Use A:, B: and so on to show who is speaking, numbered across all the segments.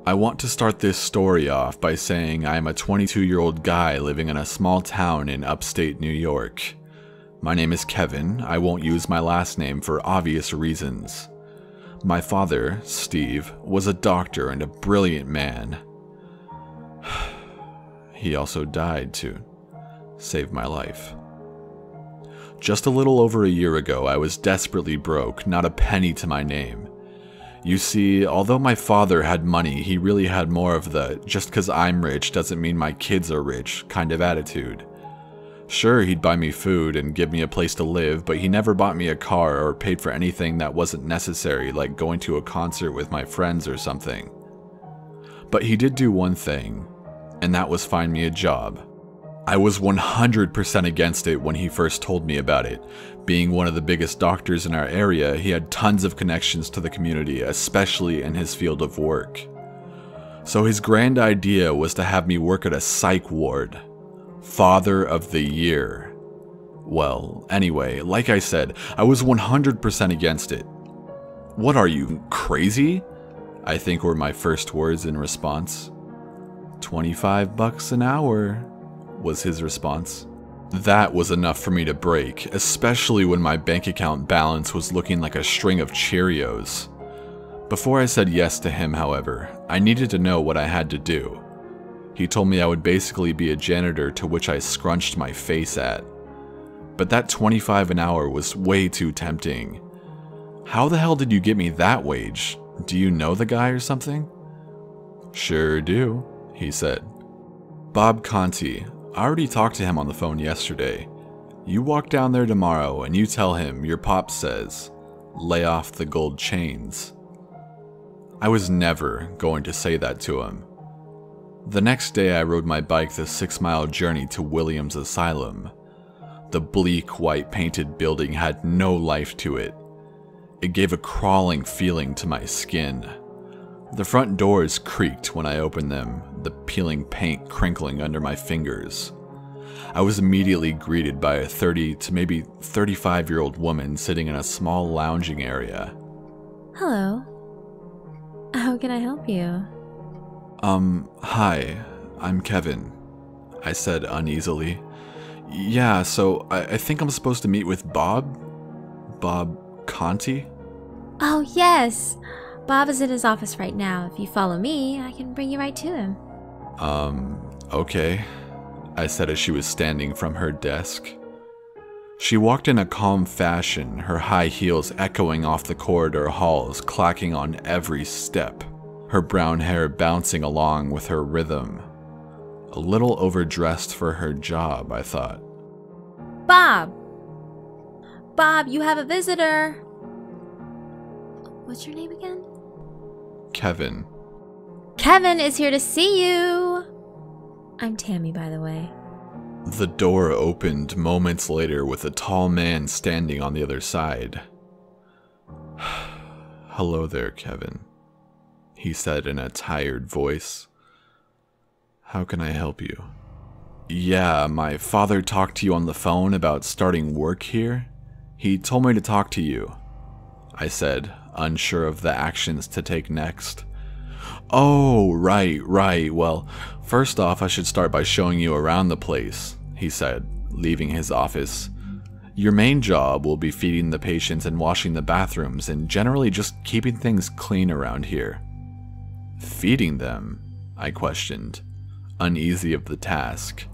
A: I want to start this story off by saying I am a 22-year-old guy living in a small town in upstate New York. My name is Kevin. I won't use my last name for obvious reasons. My father, Steve, was a doctor and a brilliant man. He also died to save my life. Just a little over a year ago, I was desperately broke, not a penny to my name. You see, although my father had money, he really had more of the just 'cause I'm rich doesn't mean my kids are rich kind of attitude. Sure, he'd buy me food and give me a place to live, but he never bought me a car or paid for anything that wasn't necessary, like going to a concert with my friends or something. But he did do one thing, and that was find me a job. I was 100% against it when he first told me about it. Being one of the biggest doctors in our area, he had tons of connections to the community, especially in his field of work. So his grand idea was to have me work at a psych ward. Father of the Year. Well, anyway, like I said, I was 100% against it. "What are you, crazy?" I think were my first words in response. $25 an hour, was his response. That was enough for me to break, especially when my bank account balance was looking like a string of Cheerios. Before I said yes to him, however, I needed to know what I had to do. He told me I would basically be a janitor, to which I scrunched my face at. But that $25 an hour was way too tempting. "How the hell did you get me that wage? Do you know the guy or something?" "Sure do," he said. "Bob Conti. I already talked to him on the phone yesterday. You walk down there tomorrow and you tell him your pop says, 'Lay off the gold chains.'" I was never going to say that to him. The next day I rode my bike the 6-mile journey to Williams Asylum. The bleak white painted building had no life to it. It gave a crawling feeling to my skin. The front doors creaked when I opened them, the peeling paint crinkling under my fingers. I was immediately greeted by a 30 to maybe 35-year-old woman sitting in a small lounging area.
B: "Hello. How can I help you?"
A: Hi, I'm Kevin," I said uneasily. "Yeah, so I think I'm supposed to meet with Bob? Bob Conti?"
B: "Oh, yes. Bob is in his office right now. If you follow me, I can bring you right to him."
A: Okay," I said as she was standing from her desk. She walked in a calm fashion, her high heels echoing off the corridor halls, clacking on every step, her brown hair bouncing along with her rhythm. A little overdressed for her job, I thought.
B: "Bob! Bob, you have a visitor!" "What's your name again?"
A: "Kevin."
B: "Kevin is here to see you!" "I'm Tammy, by the way."
A: The door opened moments later with a tall man standing on the other side. "Hello there, Kevin," he said in a tired voice. "How can I help you?" "Yeah, my father talked to you on the phone about starting work here. He told me to talk to you," I said, unsure of the actions to take next. "Oh, right. Well, first off, I should start by showing you around the place," he said, leaving his office. "Your main job will be feeding the patients and washing the bathrooms and generally just keeping things clean around here." "Feeding them?" I questioned, uneasy of the task.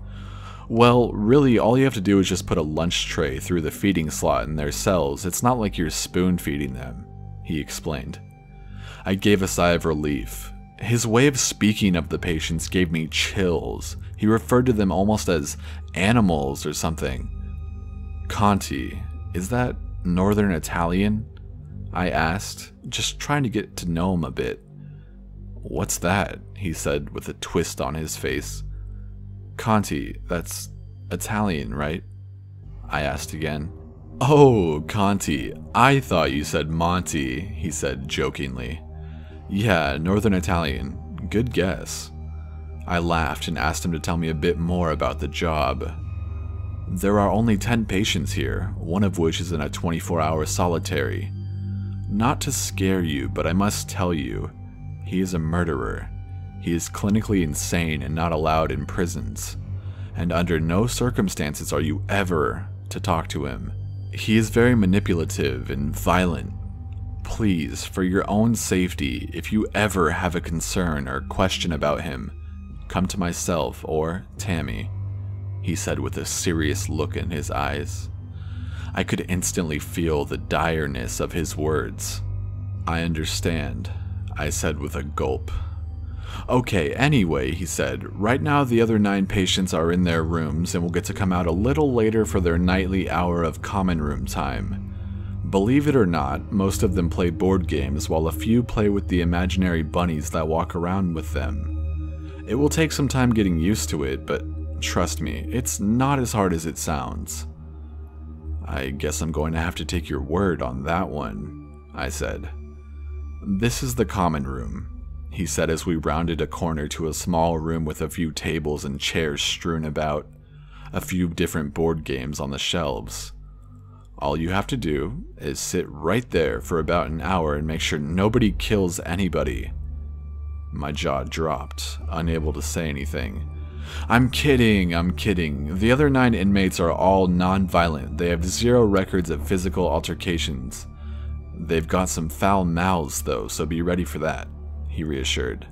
A: "Well, really, all you have to do is just put a lunch tray through the feeding slot in their cells. It's not like you're spoon feeding them," he explained. I gave a sigh of relief. His way of speaking of the patients gave me chills. He referred to them almost as animals or something. "Conti, is that Northern Italian?" I asked, just trying to get to know him a bit. "What's that?" he said with a twist on his face. "Conti, that's Italian, right?" I asked again. "Oh, Conti, I thought you said Monty," he said jokingly. "Yeah, Northern Italian. Good guess." I laughed and asked him to tell me a bit more about the job. "There are only 10 patients here, one of which is in a 24-hour solitary. Not to scare you, but I must tell you, he is a murderer. He is clinically insane and not allowed in prisons, and under no circumstances are you ever to talk to him. He is very manipulative and violent. Please, for your own safety, if you ever have a concern or question about him, come to myself or Tammy," he said with a serious look in his eyes. I could instantly feel the direness of his words. "I understand," I said with a gulp. "Okay, anyway," he said, "right now the other 9 patients are in their rooms and will get to come out a little later for their nightly hour of common room time. Believe it or not, most of them play board games while a few play with the imaginary bunnies that walk around with them. It will take some time getting used to it, but trust me, it's not as hard as it sounds." "I guess I'm going to have to take your word on that one," I said. "This is the common room," he said as we rounded a corner to a small room with a few tables and chairs strewn about, a few different board games on the shelves. "All you have to do is sit right there for about an hour and make sure nobody kills anybody." My jaw dropped, unable to say anything. I'm kidding. The other 9 inmates are all non-violent. They have 0 records of physical altercations. They've got some foul mouths though, so be ready for that," he reassured.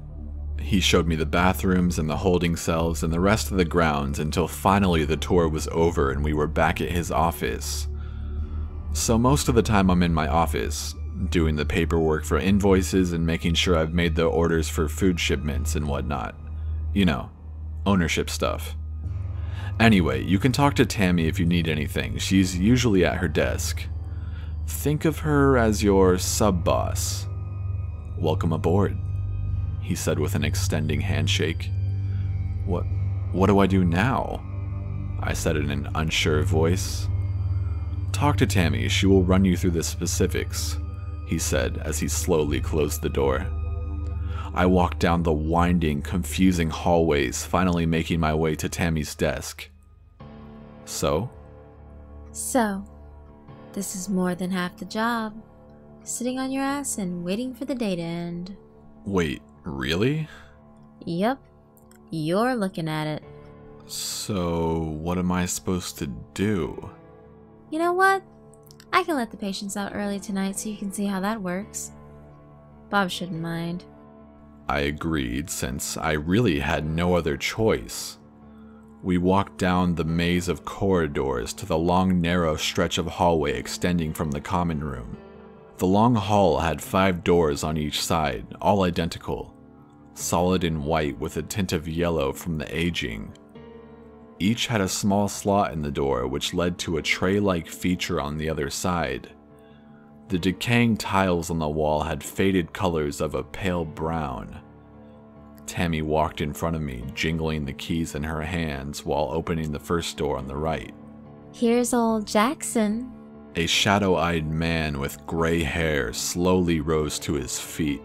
A: He showed me the bathrooms and the holding cells and the rest of the grounds until finally the tour was over and we were back at his office. So most of the time I'm in my office, doing the paperwork for invoices and making sure I've made the orders for food shipments and whatnot. You know, ownership stuff. Anyway, you can talk to Tammy if you need anything. She's usually at her desk. Think of her as your sub-boss. "Welcome aboard," he said with an extending handshake. What do I do now?" I said in an unsure voice. "Talk to Tammy, she will run you through the specifics," he said as he slowly closed the door. I walked down the winding, confusing hallways, finally making my way to Tammy's desk. So,
B: this is more than half the job. Sitting on your ass and waiting for the day to end."
A: "Wait, really?"
B: "Yep, you're looking at it."
A: "So, what am I supposed to do?"
B: "You know what? I can let the patients out early tonight so you can see how that works. Bob shouldn't mind."
A: I agreed, since I really had no other choice. We walked down the maze of corridors to the long, narrow stretch of hallway extending from the common room. The long hall had 5 doors on each side, all identical, solid in white with a tint of yellow from the aging. Each had a small slot in the door which led to a tray-like feature on the other side. The decaying tiles on the wall had faded colors of a pale brown. Tammy walked in front of me, jingling the keys in her hands while opening the first door on the right.
B: "Here's old Jackson."
A: A shadow-eyed man with gray hair slowly rose to his feet,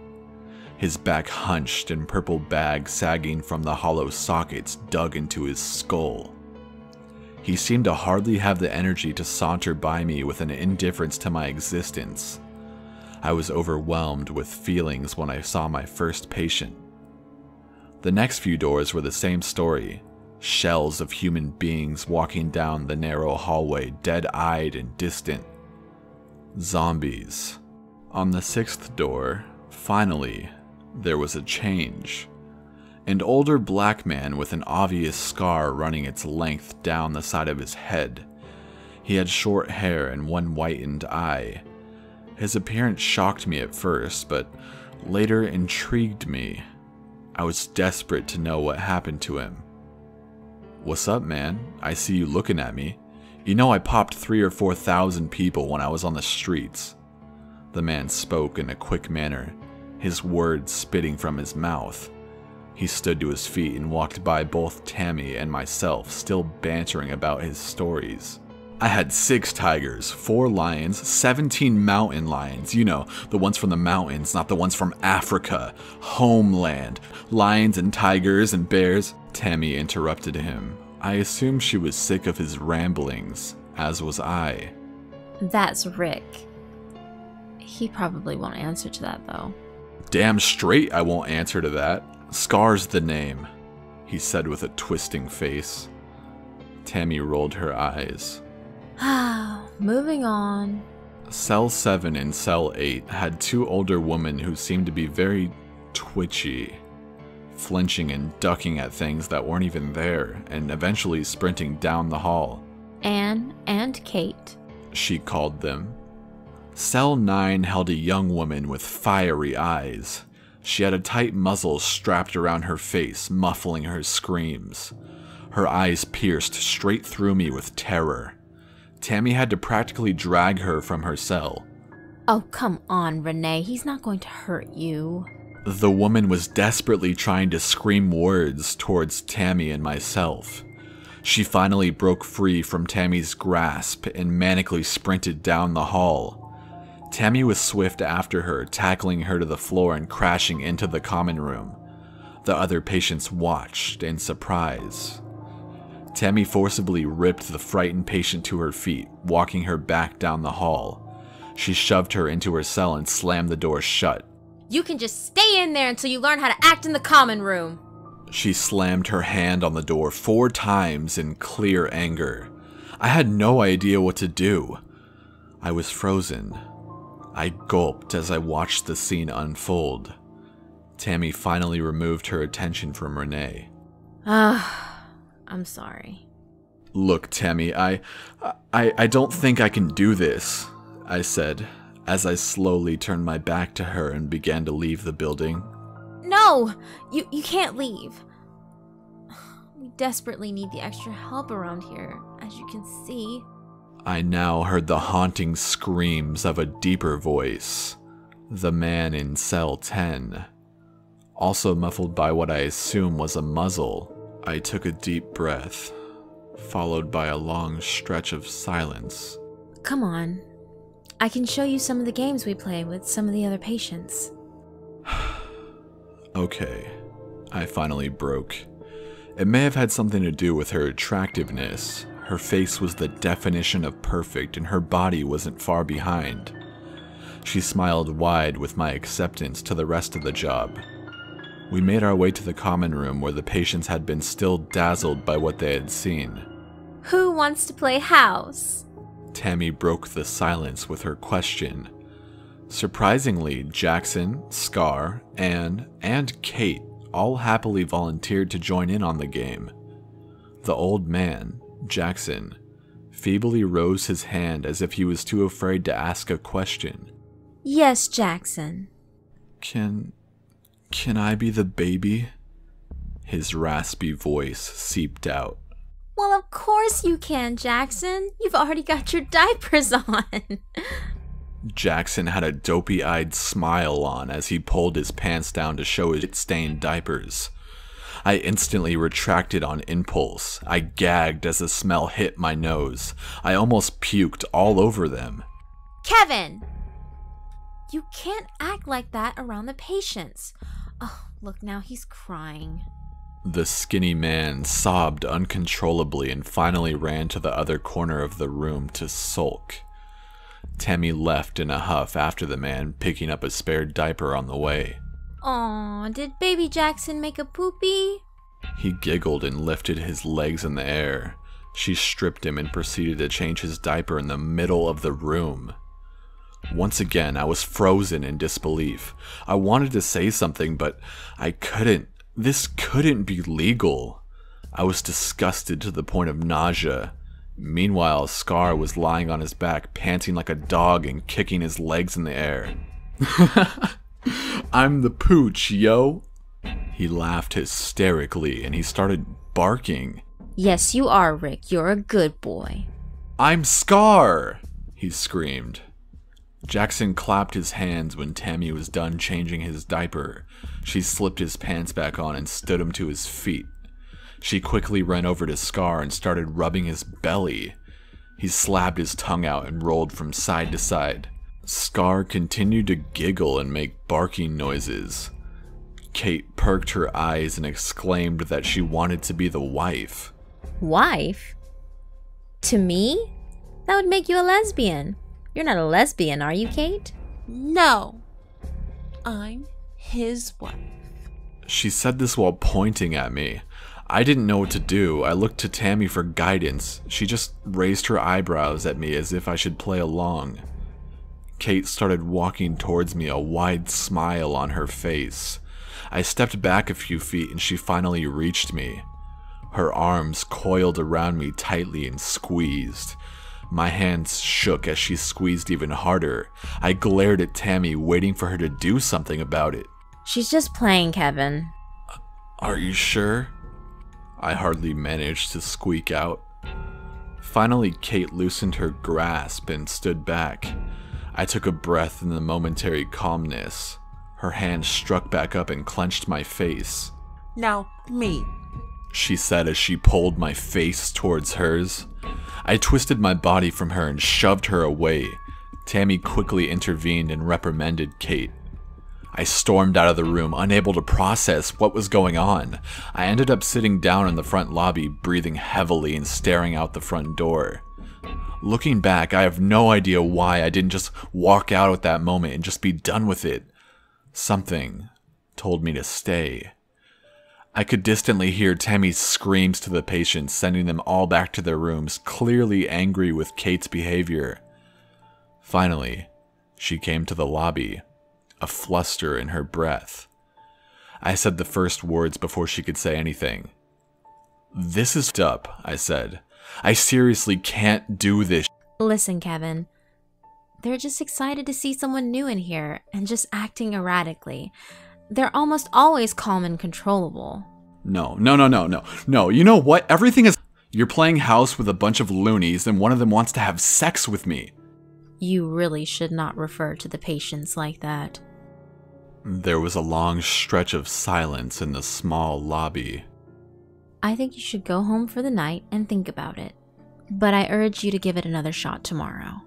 A: his back hunched and purple bag sagging from the hollow sockets dug into his skull. He seemed to hardly have the energy to saunter by me with an indifference to my existence. I was overwhelmed with feelings when I saw my first patient. The next few doors were the same story. Shells of human beings walking down the narrow hallway, dead-eyed and distant. Zombies. On the 6th door, finally, there was a change. An older black man with an obvious scar running its length down the side of his head. He had short hair and one whitened eye. His appearance shocked me at first, but later intrigued me. I was desperate to know what happened to him. "What's up, man? I see you looking at me. You know I popped 3,000 or 4,000 people when I was on the streets." The man spoke in a quick manner, his words spitting from his mouth. He stood to his feet and walked by both Tammy and myself, still bantering about his stories. "I had 6 tigers, 4 lions, 17 mountain lions. You know, the ones from the mountains, not the ones from Africa. Homeland. Lions and tigers and bears." Tammy interrupted him. I assumed she was sick of his ramblings, as was I.
B: "That's Rick. He probably won't answer to that, though."
A: "Damn straight I won't answer to that," Scar's the name, he said with a twisting face. Tammy rolled her eyes.
B: Moving on.
A: Cell 7 and Cell 8 had two older women who seemed to be very twitchy, flinching and ducking at things that weren't even there, and eventually sprinting down the hall.
B: Anne and Kate,
A: she called them. Cell 9 held a young woman with fiery eyes. She had a tight muzzle strapped around her face, muffling her screams. Her eyes pierced straight through me with terror. Tammy had to practically drag her from her cell.
B: Oh, come on, Renee. He's not going to hurt you.
A: The woman was desperately trying to scream words towards Tammy and myself. She finally broke free from Tammy's grasp and manically sprinted down the hall. Tammy was swift after her, tackling her to the floor and crashing into the common room. The other patients watched in surprise. Tammy forcibly ripped the frightened patient to her feet, walking her back down the hall. She shoved her into her cell and slammed the door shut.
B: You can just stay in there until you learn how to act in the common room.
A: She slammed her hand on the door 4 times in clear anger. I had no idea what to do. I was frozen. I gulped as I watched the scene unfold. Tammy finally removed her attention from Renee.
B: I'm sorry.
A: Look, Tammy, I don't think I can do this, I said, as I slowly turned my back to her and began to leave the building.
B: No! You can't leave. We desperately need the extra help around here, as you can see.
A: I now heard the haunting screams of a deeper voice. The man in cell 10. Also muffled by what I assume was a muzzle. I took a deep breath, followed by a long stretch of silence.
B: Come on. I can show you some of the games we play with some of the other patients.
A: Okay, I finally broke. It may have had something to do with her attractiveness. Her face was the definition of perfect, and her body wasn't far behind. She smiled wide with my acceptance to the rest of the job. We made our way to the common room where the patients had been still dazzled by what they had seen.
B: Who wants to play house?
A: Tammy broke the silence with her question. Surprisingly, Jackson, Scar, Anne, and Kate all happily volunteered to join in on the game. The old man, Jackson, feebly rose his hand as if he was too afraid to ask a question.
B: Yes, Jackson.
A: Can I be the baby? His raspy voice seeped out.
B: Well, of course you can, Jackson. You've already got your diapers on.
A: Jackson had a dopey-eyed smile on as he pulled his pants down to show his stained diapers. I instantly retracted on impulse. I gagged as the smell hit my nose. I almost puked all over them.
B: Kevin! You can't act like that around the patients. Oh, look, now he's crying.
A: The skinny man sobbed uncontrollably and finally ran to the other corner of the room to sulk. Tammy left in a huff after the man, picking up a spare diaper on the way.
B: Aw, did baby Jackson make a poopy?
A: He giggled and lifted his legs in the air. She stripped him and proceeded to change his diaper in the middle of the room. Once again, I was frozen in disbelief. I wanted to say something, but I couldn't. This couldn't be legal. I was disgusted to the point of nausea. Meanwhile, Scar was lying on his back, panting like a dog and kicking his legs in the air. I'm the pooch, yo. He laughed hysterically and he started barking.
B: Yes, you are, Rick. You're a good boy.
A: I'm Scar, he screamed. Jackson clapped his hands when Tammy was done changing his diaper. She slipped his pants back on and stood him to his feet. She quickly ran over to Scar and started rubbing his belly. He slapped his tongue out and rolled from side to side. Scar continued to giggle and make barking noises. Kate perked her eyes and exclaimed that she wanted to be the wife.
B: Wife? To me? That would make you a lesbian. You're not a lesbian, are you, Kate?
C: No. I'm his wife.
A: She said this while pointing at me. I didn't know what to do. I looked to Tammy for guidance. She just raised her eyebrows at me as if I should play along. Kate started walking towards me, a wide smile on her face. I stepped back a few feet and she finally reached me. Her arms coiled around me tightly and squeezed. My hands shook as she squeezed even harder. I glared at Tammy, waiting for her to do something about it.
B: She's just playing, Kevin.
A: Are you sure? I hardly managed to squeak out. Finally, Kate loosened her grasp and stood back. I took a breath in the momentary calmness. Her hand struck back up and clenched my face.
C: Now, me,
A: she said as she pulled my face towards hers. I twisted my body from her and shoved her away. Tammy quickly intervened and reprimanded Kate. I stormed out of the room, unable to process what was going on. I ended up sitting down in the front lobby, breathing heavily and staring out the front door. Looking back, I have no idea why I didn't just walk out at that moment and just be done with it. Something told me to stay. I could distantly hear Tammy's screams to the patients, sending them all back to their rooms, clearly angry with Kate's behavior. Finally, she came to the lobby, a fluster in her breath. I said the first words before she could say anything. "This is up," I said. "I seriously can't do this."
B: Listen, Kevin. They're just excited to see someone new in here and just acting erratically. They're almost always calm and controllable.
A: No. You know what? Everything is... You're playing house with a bunch of loonies and one of them wants to have sex with me.
B: You really should not refer to the patients like that.
A: There was a long stretch of silence in the small lobby.
B: I think you should go home for the night and think about it. But I urge you to give it another shot tomorrow.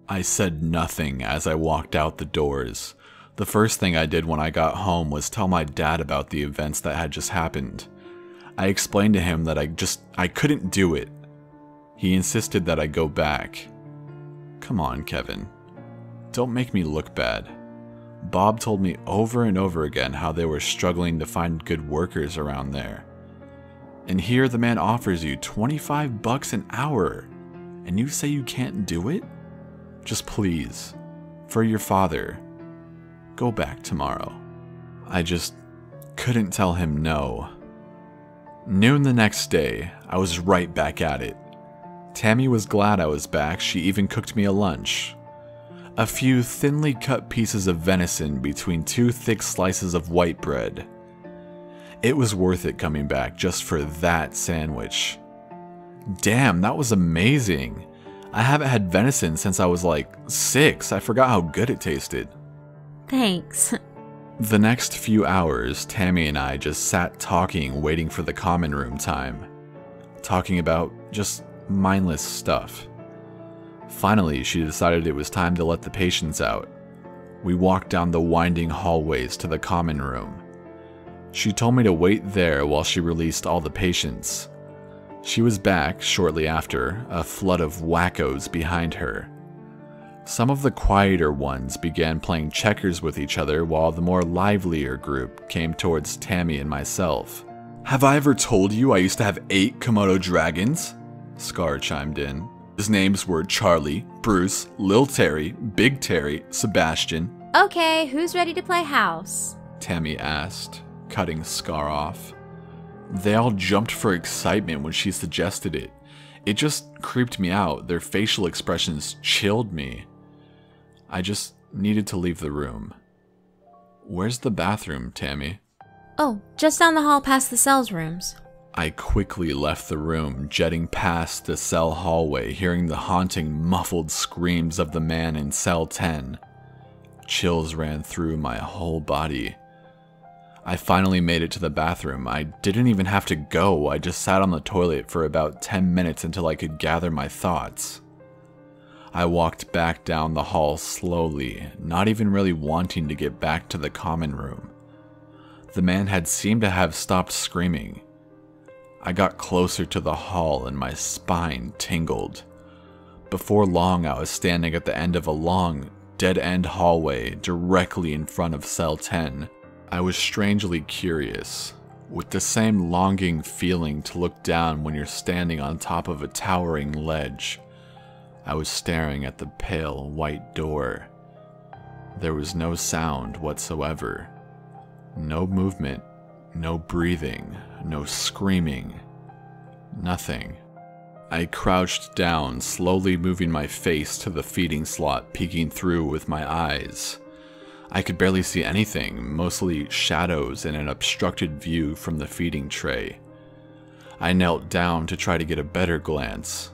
A: I said nothing as I walked out the doors. The first thing I did when I got home was tell my dad about the events that had just happened. I explained to him that I couldn't do it. He insisted that I go back. Come on, Kevin. Don't make me look bad. Bob told me over and over again how they were struggling to find good workers around there. And here the man offers you $25 an hour, and you say you can't do it? Just please, for your father, go back tomorrow. I just couldn't tell him no. Noon the next day, I was right back at it. Tammy was glad I was back. She even cooked me a lunch. A few thinly cut pieces of venison between 2 thick slices of white bread. It was worth it coming back just for that sandwich. Damn, that was amazing. I haven't had venison since I was like 6. I forgot how good it tasted.
B: Thanks.
A: The next few hours, Tammy and I just sat talking, waiting for the common room time. Talking about just mindless stuff. Finally, she decided it was time to let the patients out. We walked down the winding hallways to the common room. She told me to wait there while she released all the patients. She was back shortly after, a flood of wackos behind her. Some of the quieter ones began playing checkers with each other while the more livelier group came towards Tammy and myself. "Have I ever told you I used to have 8 Komodo dragons?" Scar chimed in. His names were Charlie, Bruce, Lil Terry, Big Terry, Sebastian.
B: Okay, who's ready to play house?
A: Tammy asked, cutting Scar off. They all jumped for excitement when she suggested it. It just creeped me out. Their facial expressions chilled me. I just needed to leave the room. Where's the bathroom, Tammy?
B: Oh, just down the hall past the cells rooms.
A: I quickly left the room, jetting past the cell hallway, hearing the haunting, muffled screams of the man in cell 10. Chills ran through my whole body. I finally made it to the bathroom. I didn't even have to go. I just sat on the toilet for about 10 minutes until I could gather my thoughts. I walked back down the hall slowly, not even really wanting to get back to the common room. The man had seemed to have stopped screaming. I got closer to the hall and my spine tingled. Before long, I was standing at the end of a long, dead-end hallway directly in front of cell 10. I was strangely curious, with the same longing feeling to look down when you're standing on top of a towering ledge. I was staring at the pale white door. There was no sound whatsoever. No movement, no breathing, no screaming. Nothing. I crouched down, slowly moving my face to the feeding slot, peeking through with my eyes. I could barely see anything, mostly shadows and an obstructed view from the feeding tray. I knelt down to try to get a better glance.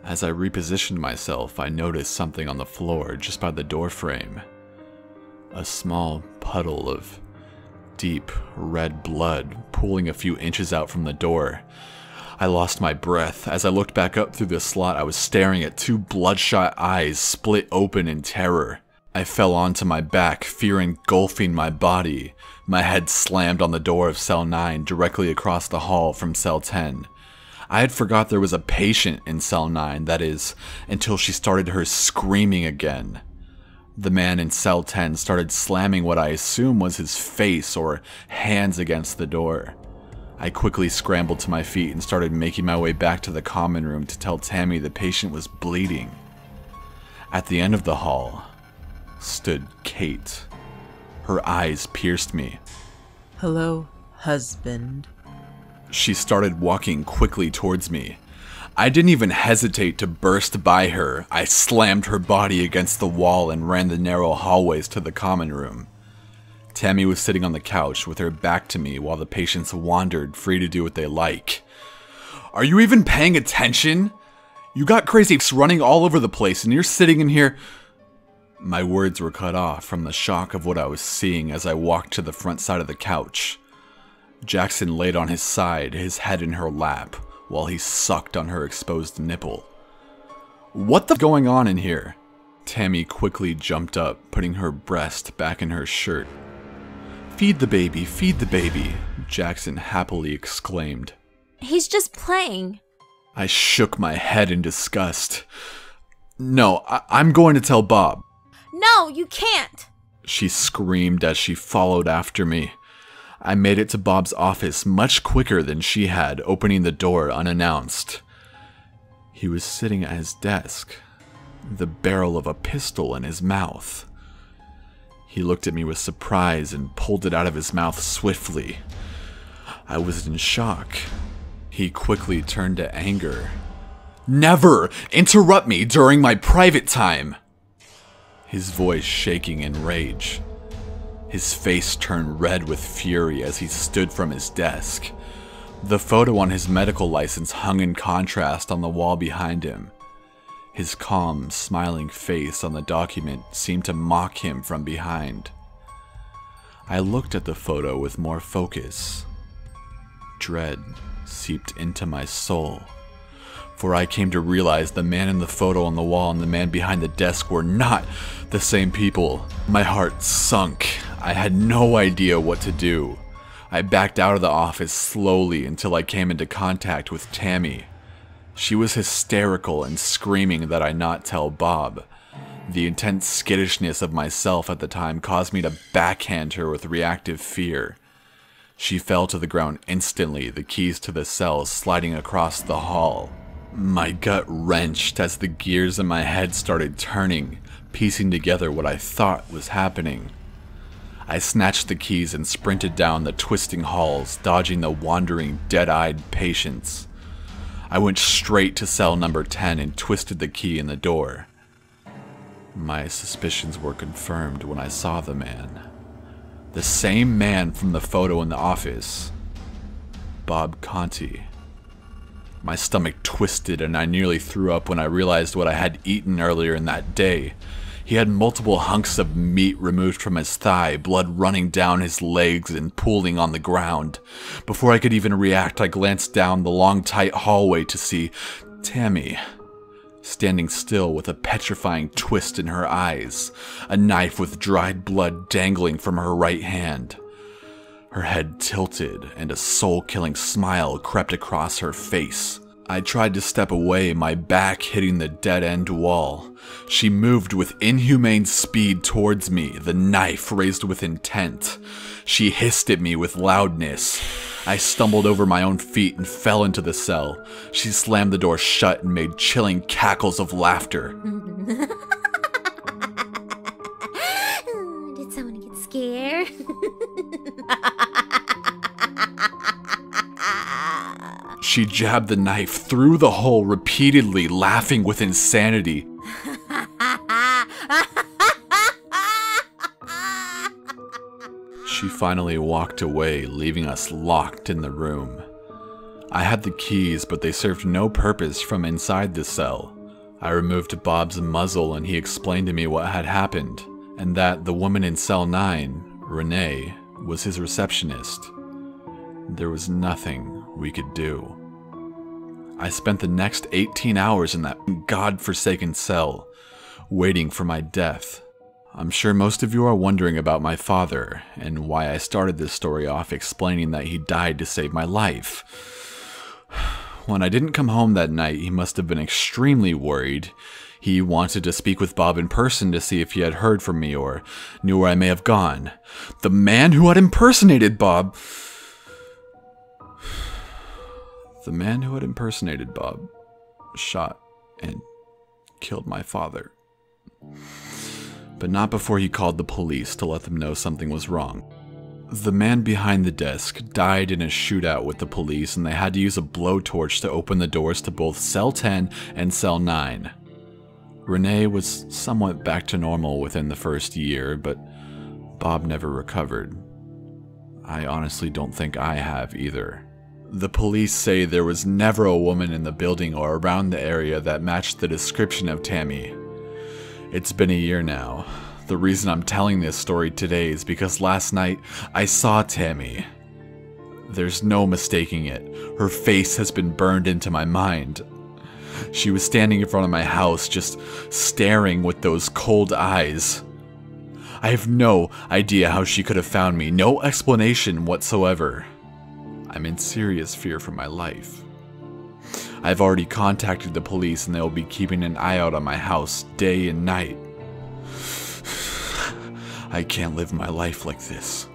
A: As I repositioned myself, I noticed something on the floor just by the doorframe. A small puddle of deep red blood pooling a few inches out from the door. I lost my breath. As I looked back up through the slot, I was staring at two bloodshot eyes split open in terror. I fell onto my back, fear engulfing my body. My head slammed on the door of cell 9 directly across the hall from cell 10. I had forgot there was a patient in cell 9, that is, until she started her screaming again. The man in cell 10 started slamming what I assume was his face or hands against the door. I quickly scrambled to my feet and started making my way back to the common room to tell Tammy the patient was bleeding. At the end of the hall stood Kate. Her eyes pierced me.
C: "Hello, husband."
A: She started walking quickly towards me. I didn't even hesitate to burst by her. I slammed her body against the wall and ran the narrow hallways to the common room. Tammy was sitting on the couch with her back to me while the patients wandered, free to do what they like. "Are you even paying attention? You got crazies running all over the place and you're sitting in here..." My words were cut off from the shock of what I was seeing as I walked to the front side of the couch. Jackson laid on his side, his head in her lap, while he sucked on her exposed nipple. "What the going on in here?" Tammy quickly jumped up, putting her breast back in her shirt. Feed the baby," Jackson happily exclaimed.
B: He's just playing.
A: I shook my head in disgust. "No, I'm going to tell Bob."
B: No, you can't!
A: She screamed as she followed after me. I made it to Bob's office much quicker than she had, opening the door unannounced. He was sitting at his desk, the barrel of a pistol in his mouth. He looked at me with surprise and pulled it out of his mouth swiftly. I was in shock. He quickly turned to anger. "Never interrupt me during my private time!" His voice shaking in rage. His face turned red with fury as he stood from his desk. The photo on his medical license hung in contrast on the wall behind him. His calm, smiling face on the document seemed to mock him from behind. I looked at the photo with more focus. Dread seeped into my soul, for I came to realize the man in the photo on the wall and the man behind the desk were not the same people. My heart sunk. I had no idea what to do. I backed out of the office slowly until I came into contact with Tammy. She was hysterical and screaming that I not tell Bob. The intense skittishness of myself at the time caused me to backhand her with reactive fear. She fell to the ground instantly, the keys to the cell sliding across the hall. My gut wrenched as the gears in my head started turning, piecing together what I thought was happening. I snatched the keys and sprinted down the twisting halls, dodging the wandering, dead-eyed patients. I went straight to cell number 10 and twisted the key in the door. My suspicions were confirmed when I saw the man. The same man from the photo in the office. Bob Conti. My stomach twisted and I nearly threw up when I realized what I had eaten earlier in that day. He had multiple hunks of meat removed from his thigh, blood running down his legs and pooling on the ground. Before I could even react, I glanced down the long, tight hallway to see Tammy, standing still with a petrifying twist in her eyes, a knife with dried blood dangling from her right hand. Her head tilted and a soul-killing smile crept across her face. I tried to step away, my back hitting the dead-end wall. She moved with inhumane speed towards me, the knife raised with intent. She hissed at me with loudness. I stumbled over my own feet and fell into the cell. She slammed the door shut and made chilling cackles of laughter.
B: Did someone get scared?
A: She jabbed the knife through the hole repeatedly, laughing with insanity. She finally walked away, leaving us locked in the room. I had the keys, but they served no purpose from inside the cell. I removed Bob's muzzle and he explained to me what had happened, and that the woman in cell 9, Renee, was his receptionist. There was nothing we could do. I spent the next 18 hours in that god-forsaken cell, waiting for my death. I'm sure most of you are wondering about my father, and why I started this story off explaining that he died to save my life. When I didn't come home that night, he must have been extremely worried. He wanted to speak with Bob in person to see if he had heard from me or knew where I may have gone. The man who had impersonated Bob... The man who had impersonated Bob shot and killed my father. But not before he called the police to let them know something was wrong. The man behind the desk died in a shootout with the police, and they had to use a blowtorch to open the doors to both cell 10 and cell 9. Renee was somewhat back to normal within the first year, but Bob never recovered. I honestly don't think I have either. The police say there was never a woman in the building or around the area that matched the description of Tammy. It's been a year now. The reason I'm telling this story today is because last night I saw Tammy. There's no mistaking it. Her face has been burned into my mind. She was standing in front of my house, just staring with those cold eyes. I have no idea how she could have found me, no explanation whatsoever. I'm in serious fear for my life. I've already contacted the police and they will be keeping an eye out on my house day and night. I can't live my life like this.